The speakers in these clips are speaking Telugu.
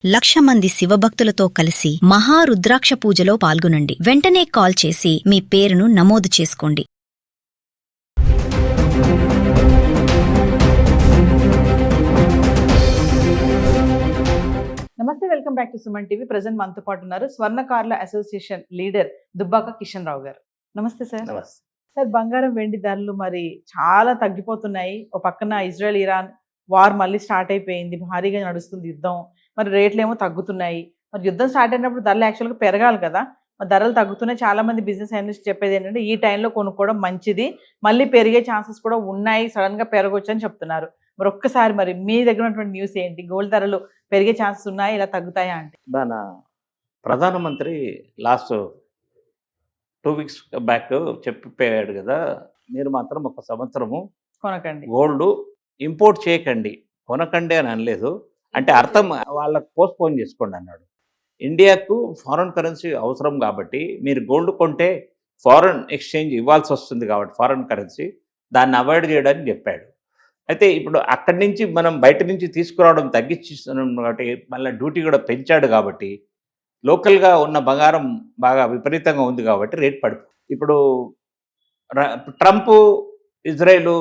1,00,000 మంది శివభక్తులతో కలిసి మహారుద్రాక్ష పూజలో పాల్గొనండి. వెంటనే కాల్ చేసి మీ పేరును నమోదు చేసుకోండి. నమస్తే, welcome back to Suman TV. Present మనతో పాటు ఉన్నారు స్వర్ణకారుల అసోసియేషన్ లీడర్ దుబ్బాక కిషన్ రావు గారు. నమస్తే సార్. నమస్తే సార్, బంగారం వెండి ధరలు మరి చాలా తగ్గిపోతున్నాయి. ఒక పక్కన ఇజ్రాయెల్ ఇరాన్ వార్ మళ్ళీ స్టార్ట్ అయిపోయింది, భారీగా నడుస్తుంది యుద్ధం. మరి రేట్లు ఏమో తగ్గుతున్నాయి. మరి యుద్ధం స్టార్ట్ అయినప్పుడు ధరలు యాక్చువల్గా పెరగాలి కదా, మరి ధరలు తగ్గుతున్నాయి. చాలా మంది బిజినెస్ అనలిస్ట్ చెప్పేది ఏంటంటే ఈ టైంలో కొనుక్కోవడం మంచిది, మళ్ళీ పెరిగే ఛాన్సెస్ కూడా ఉన్నాయి, సడన్ గా పెరగొచ్చు అని చెప్తున్నారు. మరి ఒక్కసారి మరి మీ దగ్గర ఉన్నటువంటి న్యూస్ ఏంటి? గోల్డ్ ధరలు పెరిగే ఛాన్సెస్ ఉన్నాయి, ఇలా తగ్గుతాయా అంటే? మన ప్రధానమంత్రి లాస్ట్ 2 weeks బ్యాక్ చెప్పిపోయాడు కదా, మీరు మాత్రం ఒక సంవత్సరము కొనకండి, గోల్డ్ ఇంపోర్ట్ చేయకండి, కొనకండి అని అనలేదు. అంటే అర్థం వాళ్ళకు పోస్ట్పోన్ చేసుకోండి అన్నాడు. ఇండియాకు ఫారెన్ కరెన్సీ అవసరం కాబట్టి మీరు గోల్డ్ కొంటే ఫారెన్ ఎక్స్చేంజ్ ఇవ్వాల్సి వస్తుంది కాబట్టి ఫారెన్ కరెన్సీ దాన్ని అవాయిడ్ చేయడానికి చెప్పాడు. అయితే ఇప్పుడు అక్కడి నుంచి మనం బయట నుంచి తీసుకురావడం తగ్గించిస్తున్నాం కాబట్టి మళ్ళీ డ్యూటీ కూడా పెంచాడు కాబట్టి లోకల్గా ఉన్న బంగారం బాగా విపరీతంగా ఉంది కాబట్టి రేట్ పడిపోయింది. ఇప్పుడు ట్రంప్ ఇజ్రాయెల్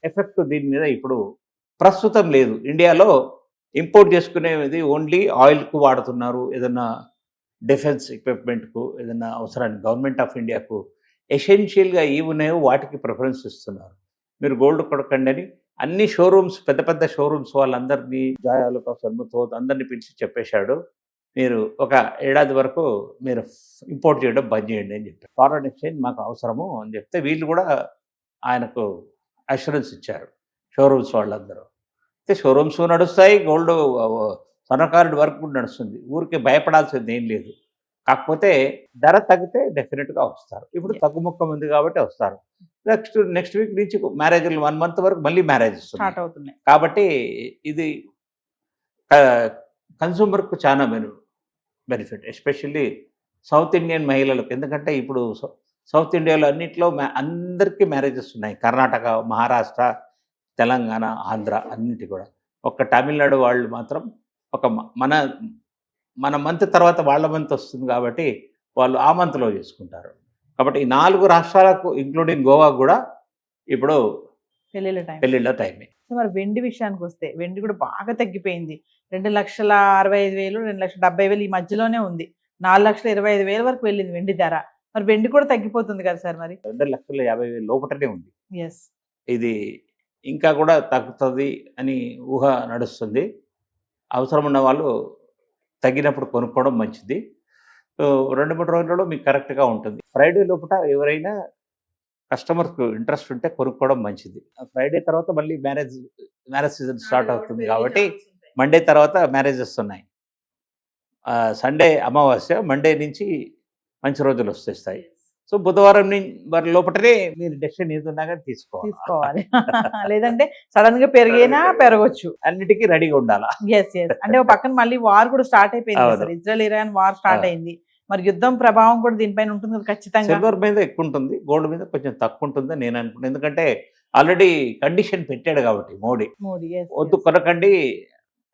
ఎఫెక్ట్ దీని మీద ఇప్పుడు ప్రస్తుతం లేదు. ఇండియాలో ఇంపోర్ట్ చేసుకునేది ఓన్లీ ఆయిల్కు వాడుతున్నారు, ఏదన్నా డిఫెన్స్ ఎక్విప్మెంట్కు, ఏదన్నా అవసరానికి గవర్నమెంట్ ఆఫ్ ఇండియాకు ఎసెన్షియల్గా ఇవి ఉన్నాయో వాటికి ప్రిఫరెన్స్ ఇస్తున్నారు. మీరు గోల్డ్ కొడకండి అని అన్ని షోరూమ్స్, పెద్ద పెద్ద షోరూమ్స్ వాళ్ళందరినీ జాయాలకు సన్ముతో అందరినీ పిలిచి చెప్పేశాడు, మీరు ఒక ఏడాది వరకు మీరు ఇంపోర్ట్ చేయడం బంద్ చేయండి అని చెప్పారు. ఫారెన్ ఎక్స్చేంజ్ మాకు అవసరము అని చెప్తే వీళ్ళు కూడా ఆయనకు అష్యూరెన్స్ ఇచ్చారు, షోరూమ్స్ వాళ్ళందరూ. అయితే షోరూమ్స్ నడుస్తాయి, గోల్డ్ స్వర్ణకారుడి వరకు కూడా నడుస్తుంది. ఊరికి భయపడాల్సింది ఏం లేదు. కాకపోతే ధర తగ్గితే డెఫినెట్గా వస్తారు. ఇప్పుడు తగ్గుముఖం ఉంది కాబట్టి వస్తారు. నెక్స్ట్ వీక్ నుంచి మ్యారేజ్లు 1 month వరకు మళ్ళీ మ్యారేజెస్ స్టార్ట్ అవుతున్నాయి కాబట్టి ఇది కన్సూమర్కు చాలా బెనిఫిట్, ఎస్పెషల్లీ సౌత్ ఇండియన్ మహిళలకు. ఎందుకంటే ఇప్పుడు సౌత్ ఇండియాలో అన్నింటిలో అందరికీ మ్యారేజెస్ ఉన్నాయి. కర్ణాటక, మహారాష్ట్ర, తెలంగాణ, ఆంధ్ర అన్నింటి కూడా. ఒక్క తమిళనాడు వాళ్ళు మాత్రం ఒక మన మంత్ తర్వాత వాళ్ళ మంత్ వస్తుంది కాబట్టి వాళ్ళు ఆ మంత్లో చేసుకుంటారు. కాబట్టి ఈ 4 రాష్ట్రాలకు ఇంక్లూడింగ్ గోవా కూడా ఇప్పుడు పెళ్ళిళ్ళ టైమే. మరి వెండి విషయానికి వస్తే వెండి కూడా బాగా తగ్గిపోయింది. 2,65,000, 2,70,000 ఈ మధ్యలోనే ఉంది. 4,25,000 వరకు వెళ్ళింది వెండి ధర. మరి వెండి కూడా తగ్గిపోతుంది కదా సార్? మరి 2,50,000 లోపలనే ఉంది. ఎస్, ఇది ఇంకా కూడా తగ్గుతుంది అని ఊహ నడుస్తుంది. అవసరం ఉన్న వాళ్ళు తగ్గినప్పుడు కొనుక్కోవడం మంచిది. 2-3 రోజులలో మీకు కరెక్ట్గా ఉంటుంది. ఫ్రైడే లోపల ఎవరైనా కస్టమర్కు ఇంట్రెస్ట్ ఉంటే కొనుక్కోవడం మంచిది. ఫ్రైడే తర్వాత మళ్ళీ మ్యారేజ్ సీజన్ స్టార్ట్ అవుతుంది కాబట్టి మండే తర్వాత మ్యారేజెస్ ఉన్నాయి. సండే అమావాస్య, మండే నుంచి మంచి రోజులు వచ్చేస్తాయి. సో బుధవారం వారి లోపలనే మీరు డెసిషన్ ఏదున్నా కానీ తీసుకోవాలి. లేదంటే సడన్ గా పెరిగినా పెరగొచ్చు. అన్నిటికీ రెడీగా ఉండాలా. ఎస్ ఎస్ అంటే ఒక పక్కన మళ్ళీ వార్ కూడా స్టార్ట్ అయిపోయింది sir. Israel Iran war start అయింది. మరి యుద్ధం ప్రభావం కూడా దీనిపైన ఉంటుంది ఖచ్చితంగా. సిల్వర్ మీద ఎక్కువ ఉంటుంది, గోల్డ్ మీద కొంచెం తక్కువ ఉంటుందని నేను అనుకుంటున్నాను. ఎందుకంటే ఆల్రెడీ కండిషన్ పెట్టాడు కాబట్టి మోడీ వద్దు కొనకండి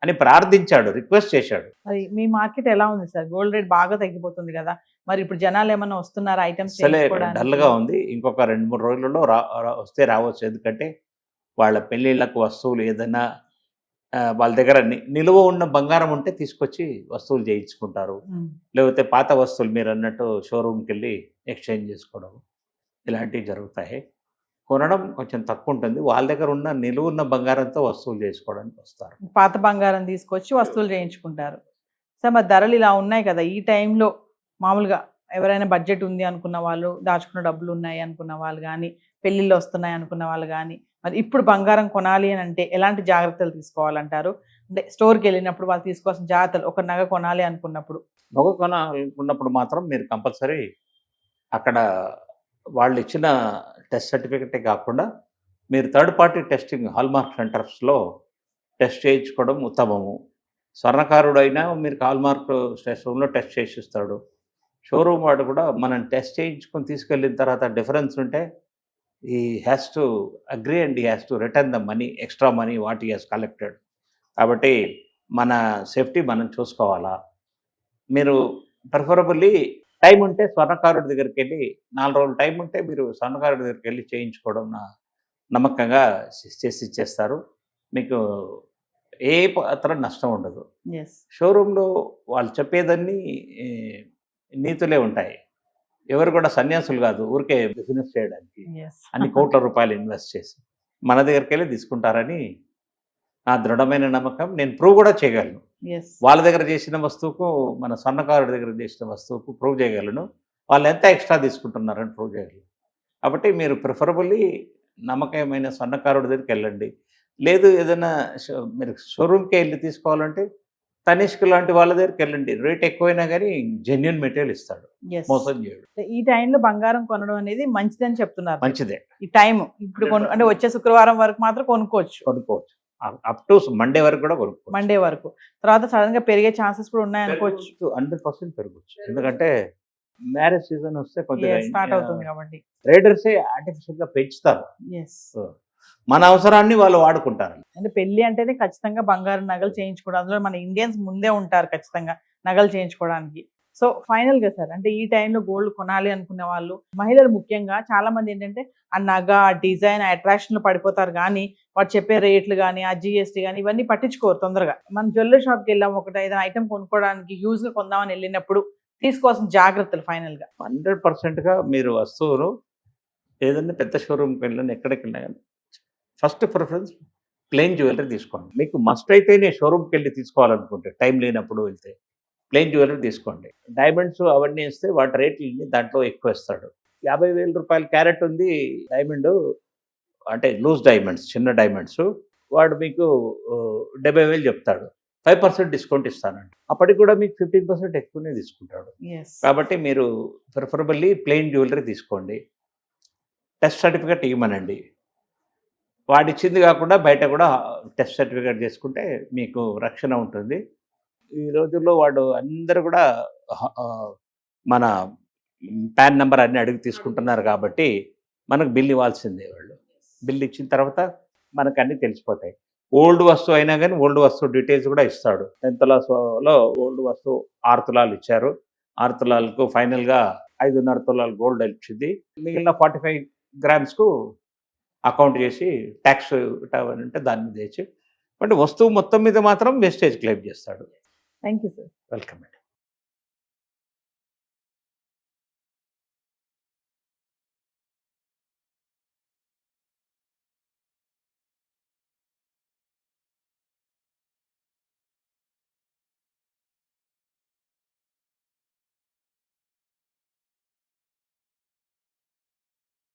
అని ప్రార్థించాడు, రిక్వెస్ట్ చేశాడు. మరి మీ మార్కెట్ ఎలా ఉంది సార్? గోల్డ్ రేట్ బాగా తగ్గిపోతుంది కదా, మరి ఇప్పుడు జనాలు ఏమన్నా వస్తున్నారా ఐటమ్స్? డల్గా ఉంది. ఇంకొక 2-3 రోజులలో వస్తే రావచ్చు. ఎందుకంటే వాళ్ళ పెళ్ళిళ్ళకు వస్తువులు ఏదైనా వాళ్ళ దగ్గర నిలువ ఉన్న బంగారం ఉంటే తీసుకొచ్చి వస్తువులు చేయించుకుంటారు. లేకపోతే పాత వస్తువులు మీరు అన్నట్టు షోరూమ్కి వెళ్ళి ఎక్స్చేంజ్ చేసుకోవడం ఇలాంటివి జరుగుతాయి. కొనడం కొంచెం తక్కువ ఉంటుంది. వాళ్ళ దగ్గర ఉన్న నిలువ ఉన్న బంగారంతో వస్తువులు చేసుకోవడానికి వస్తారు. పాత బంగారం తీసుకొచ్చి వస్తువులు చేయించుకుంటారు. సార్, మరి ధరలు ఇలా ఉన్నాయి కదా, ఈ టైంలో మామూలుగా ఎవరైనా బడ్జెట్ ఉంది అనుకున్న వాళ్ళు, దాచుకున్న డబ్బులు ఉన్నాయి అనుకున్న వాళ్ళు కానీ, పెళ్ళిళ్ళు వస్తున్నాయి అనుకున్న వాళ్ళు కానీ, మరి ఇప్పుడు బంగారం కొనాలి అని అంటే ఎలాంటి జాగ్రత్తలు తీసుకోవాలంటారు? అంటే స్టోర్కి వెళ్ళినప్పుడు వాళ్ళు తీసుకోవాల్సిన జాగ్రత్తలు, ఒక నగ కొనాలి అనుకున్నప్పుడు. నగ కొనాలనుకున్నప్పుడు మాత్రం మీరు కంపల్సరీ అక్కడ వాళ్ళు ఇచ్చిన టెస్ట్ సర్టిఫికెటే కాకుండా మీరు థర్డ్ పార్టీ టెస్టింగ్ హాల్మార్క్ సెంటర్స్లో టెస్ట్ చేయించుకోవడం ఉత్తమము. స్వర్ణకారుడు అయినా మీరు హాల్మార్క్ రూమ్లో టెస్ట్ చేసిస్తాడు. షోరూమ్ వాడు కూడా మనం టెస్ట్ చేయించుకొని తీసుకెళ్ళిన తర్వాత డిఫరెన్స్ ఉంటే he has to agree and he has to return the money, extra money what he has collected. కాబట్టి మన సేఫ్టీ మనం చూసుకోవాలా. మీరు ప్రిఫరబుల్లీ టైం ఉంటే స్వర్ణకారుడి దగ్గరికి వెళ్ళి 4 రోజులు టైం ఉంటే మీరు స్వర్ణకారుడి దగ్గరికి వెళ్ళి చేయించుకోవడం నమ్మకంగా చేసి ఇచ్చేస్తారు. మీకు ఏ మాత్రం నష్టం ఉండదు. ఎస్. షోరూంలో వాళ్ళు చెప్పేదన్నీ ఈ, నీతులే ఉంటాయి. ఎవరు కూడా సన్యాసులు కాదు ఊరికే బిజినెస్ చేయడానికి ఎస్. అన్ని కోట్ల రూపాయలు ఇన్వెస్ట్ చేసి మన దగ్గరికి వెళ్ళి తీసుకుంటారని నా దృఢమైన నమ్మకం. నేను ప్రూవ్ కూడా చేయగలను. ఎస్. వాళ్ళ దగ్గర చేసిన వస్తువుకు మన స్వర్ణకారుడి దగ్గర చేసిన వస్తువుకు ప్రూవ్ చేయగలను. వాళ్ళు ఎంత ఎక్స్ట్రా తీసుకుంటున్నారని ప్రూవ్ చేయగలను. కాబట్టి మీరు ప్రిఫరబుల్లీ నమ్మకమైన స్వర్ణకారుడి దగ్గరికి వెళ్ళండి. లేదు ఏదైనా మీరు షోరూమ్కి వెళ్ళి తీసుకోవాలంటే తనిష్క్ లాంటి వాళ్ళ దగ్గరికి వెళ్ళండి. రేట్ ఎక్కువైనా కానీ జెన్యున్ మెటీరియల్ ఇస్తాడు, ఎస్. మోసం చేయడు. ఈ టైంలో బంగారం కొనడం అనేది మంచిదని చెప్తున్నారు. మంచిదే. ఈ టైం ఇప్పుడు అంటే వచ్చే శుక్రవారం వరకు మాత్రం కొనుక్కోవచ్చు. కొనుక్కోవచ్చు. అప్ టు మండే వరకు కూడా కొనుక్కోవచ్చు. మండే వరకు. తర్వాత సడన్ గా పెరిగే ఛాన్సెస్ కూడా ఉన్నాయి అనుకోవచ్చు. 100% పెరగచ్చు. ఎందుకంటే మ్యారేజ్ సీజన్ వస్తే కొద్దిగా స్టార్ట్ అవుతుంది కాబట్టి ట్రేడర్సే ఆర్టిఫిషియల్గా పెంచుతారు. ఎస్. మన అవసరాన్ని వాళ్ళు వాడుకుంటారు. అంటే పెళ్లి అంటేనే ఖచ్చితంగా బంగారు నగలు చేయించుకోవడం, అందులో మన ఇండియన్స్ ముందే ఉంటారు ఖచ్చితంగా నగలు చేయించుకోవడానికి. సో ఫైనల్ గా సార్, అంటే ఈ టైంలో గోల్డ్ కొనాలి అనుకునే వాళ్ళు, మహిళలు ముఖ్యంగా చాలా మంది ఏంటంటే ఆ నగ, ఆ డిజైన్, ఆ అట్రాక్షన్ లో పడిపోతారు కానీ వాడు చెప్పే రేట్లు కానీ ఆ జిఎస్టీ కానీ ఇవన్నీ పట్టించుకోరు తొందరగా. మనం జ్యువెలరీ షాప్కి వెళ్ళాం, ఒకటి ఏదైనా ఐటమ్ కొనుక్కోవడానికి యూజ్ గా కొందామని వెళ్ళినప్పుడు తీసుకోవాల్సిన జాగ్రత్తలు ఫైనల్ గా. 100%గా మీరు వస్తువులు ఏదైనా పెద్ద షోరూమ్కి వెళ్ళినా ఎక్కడికి వెళ్ళినా కానీ ఫస్ట్ ప్రిఫరెన్స్ ప్లెయిన్ జ్యువెలరీ తీసుకోండి. మీకు మస్ట్ అయితేనే షోరూమ్కి వెళ్ళి తీసుకోవాలనుకుంటే టైం లేనప్పుడు వెళ్తే ప్లెయిన్ జ్యువెలరీ తీసుకోండి. డైమండ్స్ అవన్నీ ఇస్తే వాటి రేట్లని దాంట్లో ఎక్కువ ఇస్తాడు. 50,000 రూపాయల క్యారెట్ ఉంది డైమండ్, అంటే లూజ్ డైమండ్స్, చిన్న డైమండ్స్, వాడు మీకు 70,000 చెప్తాడు. 5% డిస్కౌంట్ ఇస్తానండి. అప్పటికి కూడా మీకు 15% ఎక్కువనే తీసుకుంటాడు. ఎస్. కాబట్టి మీరు ప్రిఫరబుల్లీ ప్లెయిన్ జ్యువెలరీ తీసుకోండి. టెస్ట్ సర్టిఫికేట్ ఇవ్వమనండి. వాడిచ్చింది కాకుండా బయట కూడా టెస్ట్ సర్టిఫికేట్ చేసుకుంటే మీకు రక్షణ ఉంటుంది. ఈ రోజుల్లో వాడు అందరూ కూడా మన పాన్ నెంబర్ అన్ని అడిగి తీసుకుంటున్నారు కాబట్టి మనకు బిల్ ఇవ్వాల్సిందే. వాళ్ళు బిల్ ఇచ్చిన తర్వాత మనకు అన్నీ తెలిసిపోతాయి. ఓల్డ్ వస్తువు అయినా కానీ ఓల్డ్ వస్తువు డీటెయిల్స్ కూడా ఇస్తాడు. 10 తులాలో ఓల్డ్ వస్తువు 6 తులాలు ఇచ్చారు. 6 తులాలకు ఫైనల్గా 5.5 తులాలు గోల్డ్ వచ్చింది. మిగిలిన 45 గ్రామ్స్కు అకౌంట్ చేసి ట్యాక్స్ అంటే దాని మీద వేసి, అంటే వస్తువు మొత్తం మీద మాత్రం వేస్టేజ్ క్లెయిమ్ చేస్తాడు. Thank you sir. వెల్కమ్ అండి.